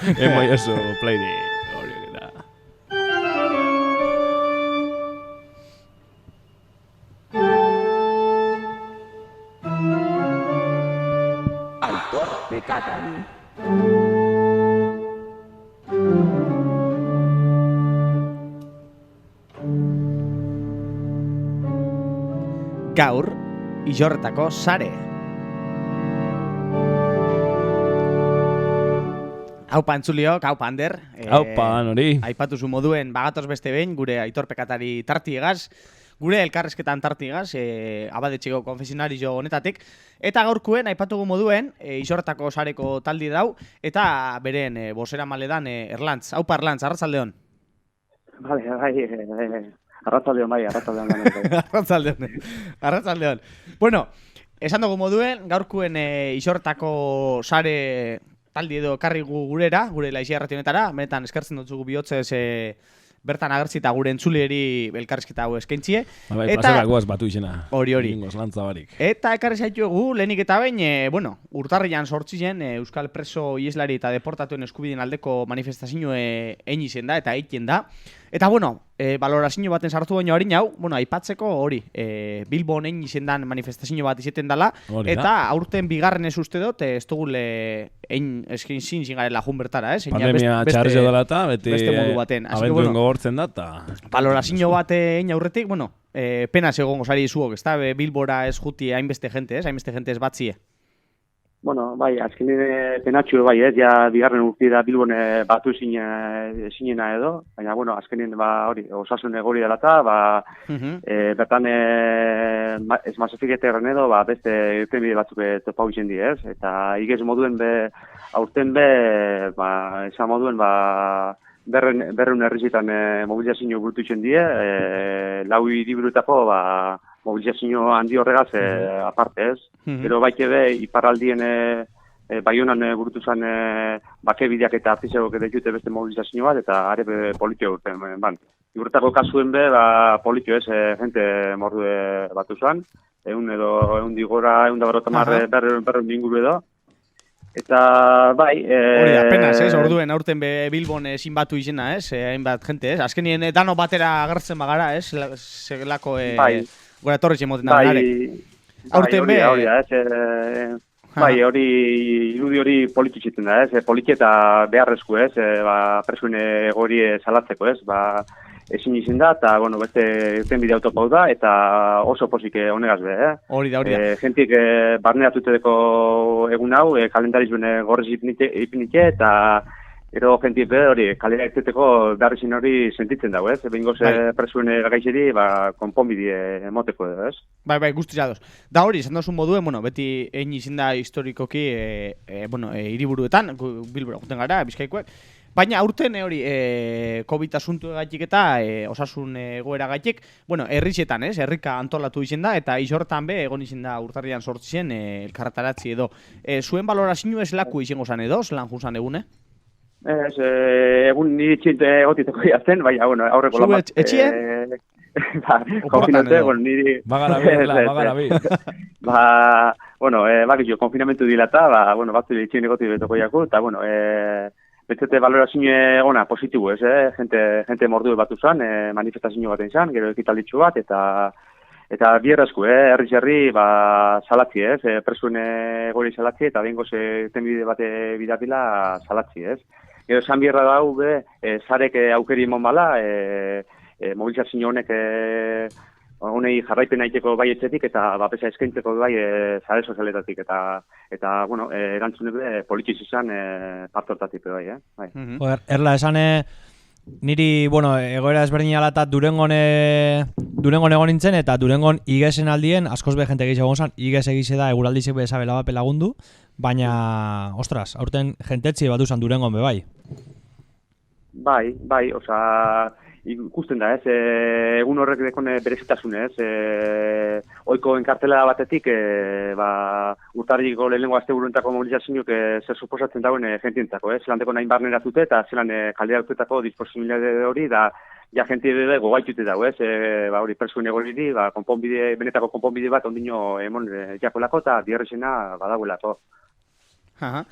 Emoi oso playri horiek eta. Aitor Pekatari. Gaur, Illorretako sare. Haupa entzuliok, haupa Ander. Haupa, nori. Aipatu zu moduen bagatoz beste behin, gure Aitor Pekatari tartiegaz, gure elkarrezketan tartiegaz, abadetxeko konfesionario honetatik. Eta gaurkuen, aipatugu moduen, Illorretako sareko taldi dau, eta beren bosera maledan Erlantz. Haupa Erlantz, arratzaldeon. Arratzaldeon. Arratzaldeon. Bueno, esan dugu moduen, gaurkuen Illorretako sare taldi edo karrigu gurera, gure laixia errationetara, benetan eskertzen dutzugu bihotzez bertan agertzita gure entzulieri elkarrizketa hau eskaintzie. Eta guaz batu izena. Hori. Ingoz lantza barik. Eta ekarri zaituegu, lehenik eta behin, urtarrian sortzien Euskal Preso Ieslari eta Deportatuen Eskubideen aldeko manifestazio egin izen da, eta egiten da. Eta, balorazio baten sartu baino harin hau, aipatzeko hori, Bilbon egin izendan manifestazio bat izeten dela, eta aurten bigarren ez uste dut, ez dugule egin eskin zingarela jun bertara, Pandemia txarri dela eta beste modu baten. Abenduen gogortzen da, eta... Balorazio bat egin aurretik, pena segongo zari zuok, ez da, Bilbora ez juti hainbeste jente, hainbeste jente ez batzie. Bai, azkenean penatxu bai, ja bigarren urtira Bilbon batu zinena edo, baina, azkenean hori, osasun egori dela eta, bertan ez mazafik erren edo, beste irtenbide batzuk topau izan di, ez? Eta igez moduen aurten esan moduen, berreun herrizitan mobilizazio burutu izan die, lau hiriburutako, mobilizazio handi horregaz aparte, ez? Gero baite be, iparraldien Baionan burutu zen bakebideak eta artizegok edekute beste mobilizazio bat, eta are politio urten. Igurtako kasuen be, politio ez, jente mordu batu zen, egun digora, egun da berreun inguru edo. Eta, bai... Hori da, penaz, ez? Orduen, aurten Bilbon ezin batu izena, ez? Hainbat jente, ez? Azkenien dano batera agertzen bagara, ez? Segelako... Gora torretxe moten da, nare. Aurten be... Hori da, ez? Hori irudi hori polititzen da, ez? Politia beharrezko, ez? Presuen egori salatzeko, ez? Ezin izin da, eta, beste irtenbide autopau da, eta oso posik honegaz be, Hori da. Gentik barneratuteko egun hau, kalendarizuen gorrez ipinike, eta ero gentik be, hori, kalera irteteko beharrizin hori sentitzen dago, ez? Behingoz presuen gaixeri, konponbide emoteko edo, ez? Bai, guztiz ados. Da hori, esan dozun moduen, beti egin izin da historikoki, hiriburuetan, Bilbora guten gara, Bizkaikoek, baina aurten hori COVID asuntu gaitik eta osasun egoera gaitik, herrizetan, ez? Herrika antolatu izen da, eta Illorretan be, egon izen da urtarrian sortzien elkarretaratzi edo. Zuen balorazio ez laku izango zan edo, zelan juzan egune? Ez, egun niri txint egotiteko jazten, baina, aurreko lamak... Zue etxien? Konfinante, niri... Bagara bi. Bakitxo, konfinamentu dila eta, batzu txin egotiteko jako, eta, betzete valorazio ona positibo, ez, gente mordu batu zen, manifestazio baten zen, gero ekitalditxu bat, eta bierrazko, herri salatzi, ez, presuen gori salatzi, eta bengo tenbide bate bidatila salatzi, ez. Gero esan bierra dau, zarek aukeri imon bala, mobilizazio honek honei jarraipen aiteko bai etxetik eta bapesa eskaintzeko bai zare sozialetatik eta erantzune politiz izan partortatik bai, Erla, esan niri, egoera ezberdin ala Durengon egon nintzen eta Durengon igesen aldien, askoz be jente gehiago gonzan, iges egize da eguraldizek bezabela bape lagundu, baina, ostras, aurten jentetzi bat duzan Durengon be bai. Bai, ikusten da, egun horrek dekon berezitasun, oiko enkartela batetik, urtarriko lehenengo azte buruentako mobilizazioak zer suposatzen dauen jentientako, zelan deko nahin barneratute eta zelan kaldera dutetako disposibilidade hori, da ja jenti bebe gogaitute dago, hori persuen egoriri, benetako konponbide bat ondino emon jakolako eta diarrezena badagoelako. Aha.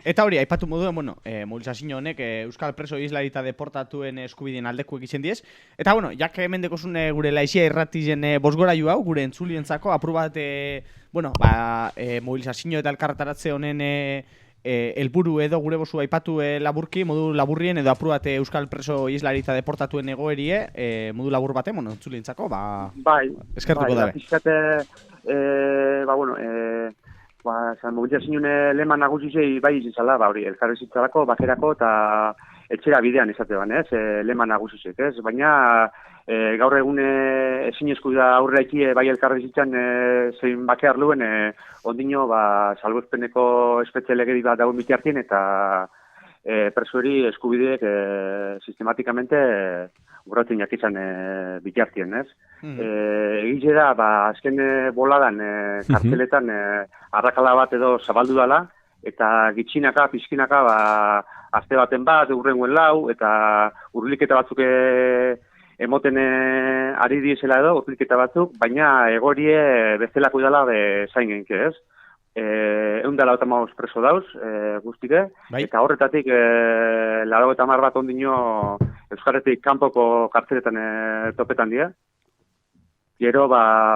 Eta hori, aipatu moduen, bueno, mobilizazio honek Euskal preso islarita deportatuen eskubideen aldeko egiten diez. Eta, bueno, jak hemen dekozune gure laixia irratizen bosgoraiu hau, gure entzulientzako, apur bat, mobilizazio eta elkarretaratze honen helburu edo gure bozu aipatu laburki, modu laburrien, edo apur bat Euskal preso islarita deportatuen egoerie, modu labur bate, bueno, entzulientzako, eskertuko dabe. Mobilizazioen lema nagusizei bai izala, hori, elkarrezitzarako, bakerako eta etxera bidean izatean, ez, lema nagusizek, ez, baina gaur egun ezin eskuda aurrera iki bai elkarrezitzan zein bakear luen, ondino, salbuespeneko espetxe legedi bat dagoen bitartien eta presueri eskubideek sistematikamente urratzen jakizan bitartien, ez. Egize da, azken boladan karteletan arrakala bat edo zabaldu dala, eta gitxinaka, pizkinaka, azte baten bat, urrengoen lau, eta urliketa batzuk emoten ari diezela edo, urliketa batzuk, baina egorie bezalako dela zain genke, ez? Eundala eta maus preso dauz, guztike, eta horretatik 80 bat ondino Euskarretik kanpoko kartzeletan topetan dira. Gero,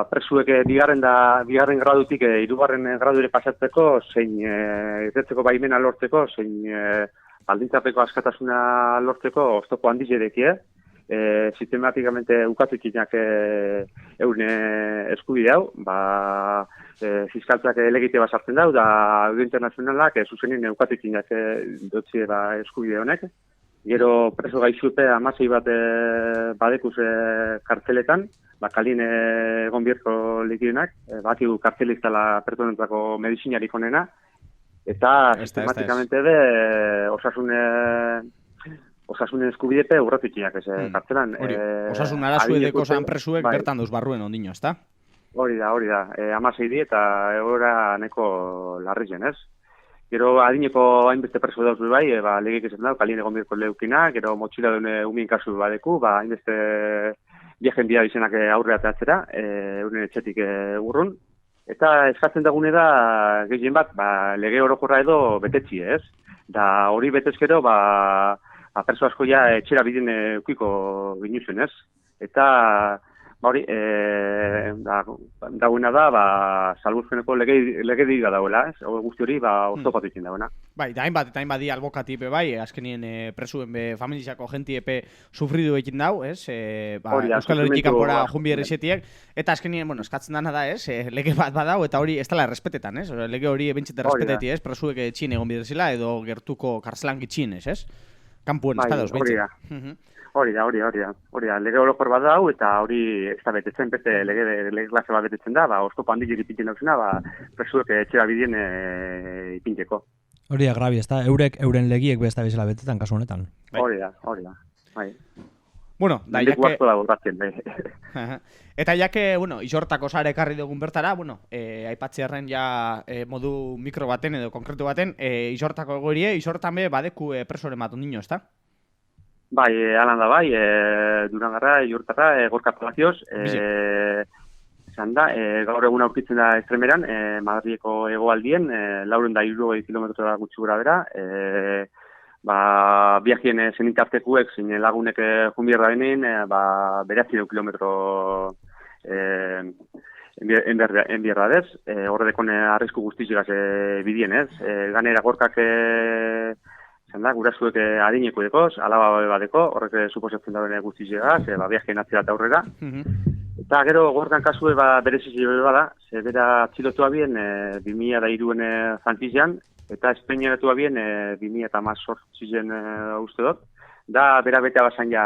presuek bigarren gradutik hirugarren gradure pasatzeko, zein irtetzeko baimena lortzeko, zein baldintzapeko askatasuna lortzeko oztopo handiz edekie, sistematikamente ukatukinak eune eskubide hau, fiskaltzak elegite basartzen dau, da Euro Internazionalak zuzenin ukatukinak dutzi eskubide honek. Gero preso gaixupe 16 bat badekuz kartzeletan, kalien egon bierko likionak, bakigu kartzeliztala pertsonentzako medizinarik onena, eta sistematikamente osasune eskubidepe urratukinak ez kartzelan. Osasun arazu edeko zan presuek bertan duz barruen ondino, ezta? Hori da, 16 di eta egora neko larrizen, ez? Gero adineko hainbeste preso dauz bai, legek esan dau, kalien egon bierko leukina, gero motxila duen umien kasu badeku, hainbeste viajen bia izenak aurrea teatzera, euren etxetik urrun. Eta eskatzen dagune da, gehien bat, lege orokorra edo betetzi, ez? Da hori betezkero, perso asko ja etxera bideen eukiko ginuzen, ez? Eta hori, dagoena da, salbuespeneko lege diga dauela, ez? Guzti hori, oztopatu ikin dagoena. Da hainbat di albokatipe azkenien presuen familizako gentiepe sufridu egin dau, ez? Euskal Herritik kanpora junbier esetiek, eta azkenien, eskatzen dana da, ez? Lege bat badau, eta hori ez dela errespetetan, ez? Lege hori ebentxete respeteti, ez? Presuek etxin egon bidezela, edo gertuko kartzelan gitxin, ez? Kampuen, ez da dauz, bentsi. Hori da, lege orokor bat dau, eta hori ez da betetzen, beste lege klase bat betetzen da, oztopo handik ipintzen dauzena, presuek etxera bideen ipinteko. Hori da, grabi, ez da, euren legiek besta bezala betetan, kasu honetan. Hori da, bai. Bueno, da, jake... Guazko da borratzen, bai. Eta jake, isortako sare ekarri dugun bertara, aipatzearen ja modu mikro baten edo konkretu baten, isortako egoerie, isortan badeku presoren bat ondino, ez da? Bai, alan da bai, Durangarra, Iurtarra, Gorka Palazioz, gaur egun aurkitzen da Estremeran, Madrileko hegoaldien, 460 kilometrora gutxi gura bera, viajien zenitartekuek, zein lagunek junbierra benin, 900 kilometro enbierra dez, horredekon arrisku guztizigaz bidien ez, ganera Gorkak gurasuek adineko dekoz, alaba badeko, horrek suposatzen dauen guztizigaz, viajien atzera eta aurrera. Eta gero Gorkan kasue berezizio bada, bera atxilotua bien 2003 Frantzian, eta Espainiaratu bien 2018 uste dut. Da, bera betea basan ja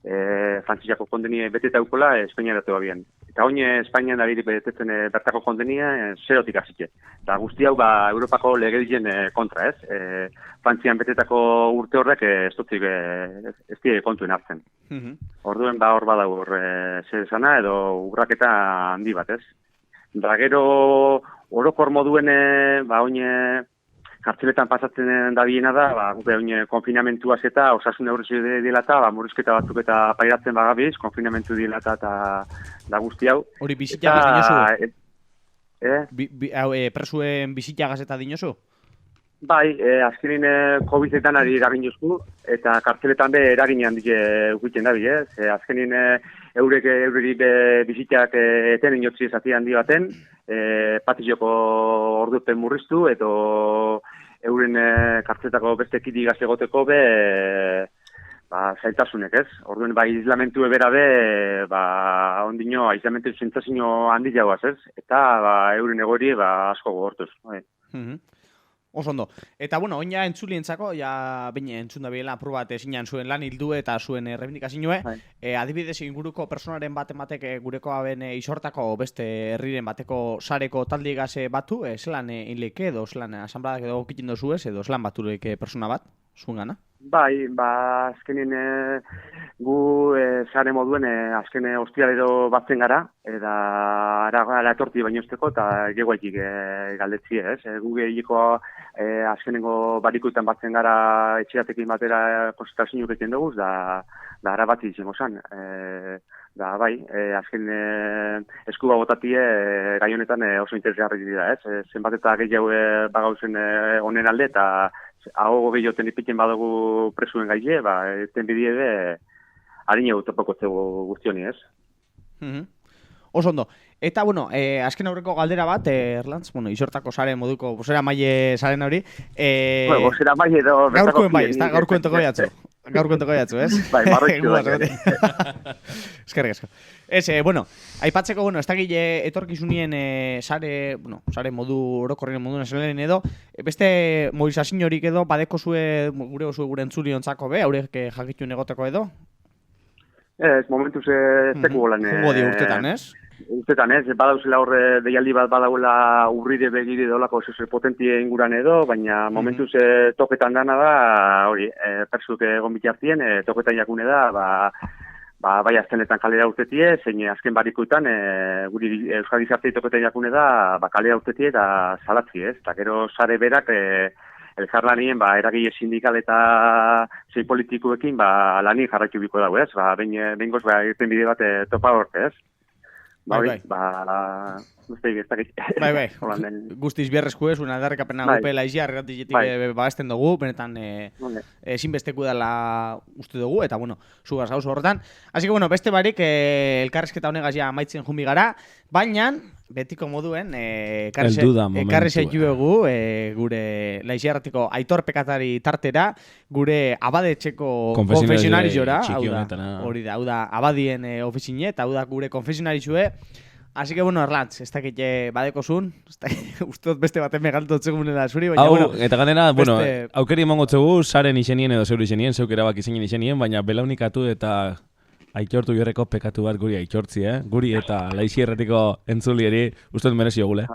Frantziako kondenia beteta eukola Espainiaratu bien. Eta oin Espainian da betetzen bertako kondenia zerotik hasike. Eta guzti hau Europako legedien kontra, ez? Frantzian betetako urte horrek ez die kontuen hartzen. Orduen hor badago zer esana edo urraketa handi bat, ez? Da gero orokor moduen oin kartzeletan pasatzen da biena da, oin konfinamentuaz eta osasun neurri dela eta murrizketa batzuk eta pairatzen bagabiz, konfinamentu dela eta da guzti hau. Hori bizitagaz dinosu? Presuen bizitagaz eta dinosu? Bai, azkenin COVID-etan ari eragin jozku, eta kartzeletan be eragin handik ukiten dabi, ez? Azkenin eureri bizitak eten inotzi zati handi baten, patizoko ordupen murriztu, edo euren kartzeletako beste kidi gaztegoteko be, zailtasunek, ez? Orduen, islamentu ebera be, ondino, aislamentu zentzazino handi jauaz, ez? Eta, euren egori, asko gogortuz, bai. Oso ondo. Eta, bueno, oin ja entzulientzako, ja baina entzun da biela apur bat esinan zuen lan hildu eta zuen rebindikazioe. Adibidez, inguruko personaren batek gureko aben isortako beste herriren bateko sareko taldigaz batu, zelan inleike edo zelan asanbladak edo kitin dozu ez, edo zelan baturek persona bat, zuen gana? Bai, azkenin gu sare moduen azken ostialero batzen gara, eta ara etorti bainozteko eta geguaitik galdetzi, ez? Gu gehiko azkenengo barikuetan batzen gara etxeatekin batera konsultazioak egiten dugu, da ara bat izango zen. Da, bai, azken eskuba botatie gai honetan oso interesgarri dira, ez? Zenbat eta gehiago bagauzen honen alde, eta hau gehioten ipiten badugu presuen gaile, eten bidie harine topoko zego guztioni, ez? Oso ondo. Eta, bueno, azken aurreko galdera bat, Erlantz, bueno, isortako sare moduko, bosera maile saren hori. Bosera maile edo... Gaurkoen bai, ez da, gaurkoen toko jatzu. Gaurkoen toko jatzu, ez? Bai, marroitxu bai. Eskerrik asko. Ez, bueno, aipatzeko, bueno, ez da gile etorkizunien sare modu orokorrien moduna zelen edo, beste mobilizazio horik edo, badeko zue, gure entzuliontzako be, haurek jakitun egoteko edo? Ez, momentuz zeku golan. Jungo di urtetan, ez? Urtetan, ez, badauzela horre deialdi bat badauela urride begiri dolako zeze potentie inguran edo, baina momentuz toketan dana da, hori, persuk egon bitartien, toketan jakune da, bai azkenetan kalera urtetie, zein azken barikuetan, guri Euskal Gizartei toketan jakune da, kalera urtetie eta salatzi, ez? Eta gero sare berak, elkarlanien, eragile sindikal eta zei politikuekin, lani jarraitu biko dago, ez? Behingoz, irten bide bat topa horte, ez? Bai. Guztiz biarrezko ez, una darrekapena gupela izia, erratiletik baesten dugu, benetan ezinbesteku dela uste dugu, eta bueno, zugaz gauzo horretan. Así que bueno, beste barik, elkarrezketa honegaz ja amaitzen jumbi gara, baina, betiko moduen, ekarri zaituegu gure laiziarratiko Aitor Pekatari tartera, gure abadetxeko konfesionariora, hori da, hau da, abadien ofizine, eta hau da gure konfesionarizue. Así que bueno, Erlantz, ez dakit badeko zun, uste dut beste baten megaltu otzegunela zuri, baina bueno... Eta ganera, bueno, aukeri emango txegu, saren izenien edo zeure izenien, zeuk erabak izenien, baina belaunikatu eta aitortu jorreko pekatu bat guri aitortzi, guri eta laizierretiko entzulieri uste dut merezio gule.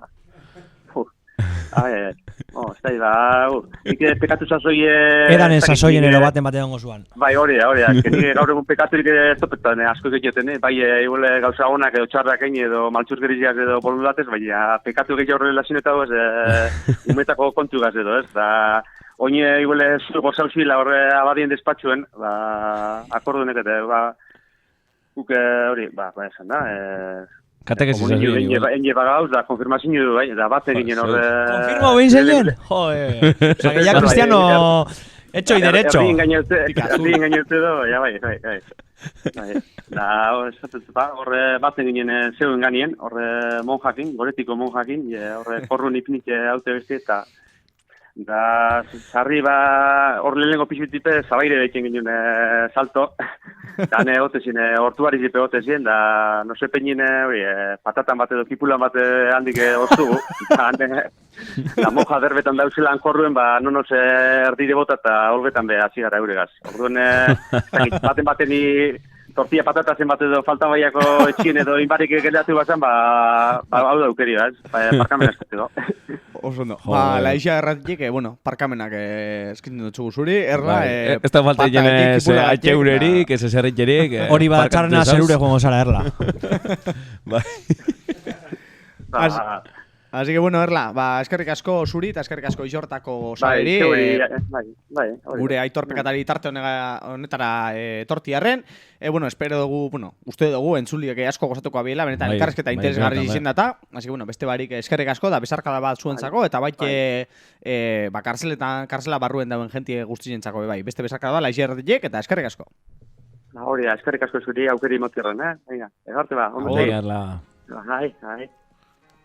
Ez da, nik pekatu sasoi... Edan ez sasoien ero baten ongo zuan. Bai, hori, nik gaur egun pekaturik ez topetan, asko egiten, bai, gauza honak edo txarrak egin edo maltzur gerizak edo bolundatez, baina pekatu gehiago horrela zinetako ez, umetako kontu gaz edo, ez, da, oin iguele zugo zauzila horre abadien despatxuen, akordunek eta, hori, esan da, Katekesi zazuien. Enge bagauz, da konfirmazio du, da bat eginen horre... Konfirmo behin zeinen? Joe, oza, que ya Cristiano hecho y derecho. Erdi engañeute do, ja bai. Da, horre bat eginen zeuen ganien, horre monjakin, goretiko monjakin, horre korrun ipnik haute beste, eta da, sarri hor lehenengo pixutipe zabaire deiken ginen salto, da ne gotezien, hortuari zipe gotezien, da, no se peñin, patatan bat edo kipulan bat handik hortugu, da monja derbetan dauzelan korruen, nonos erdire bota eta holbetan be hasi gara euregaz. Orduan, baten tortilla patatazen bat edo faltan baiako etxien edo inbarik geratu bazan, hau da aukerio, ez? Parkamen eskatzeko. Oso no. Laixa erratik, bueno, parkamenak eskintzen dutxugu zuri, erra... Ez da falta jenez atxeurerik, ez eserritxerik... Hori bat txarrena zerure joango zara, erla. Así que bueno, Erla, eskerrik asko zuri eta eskerrik asko Ixortako Bai, saberi. bai. Gure Aitor Pekatari tarte honetara etortiarren. Bueno, espero dugu, uste dugu entzuliek asko gozatuko abiela, benetan elkarrezketa interesgarri izan data. Así que bueno, beste barik eskerrik asko da besarkada bat zuentzako eta baite karsela barruen dauen jentie guztientzako bai. Beste besarkada da Laixerrek eta eskerrik asko. Hori da, eskerrik asko zuri aukeri motzerren, Venga, egarte ba. Hori, Erla. Bai.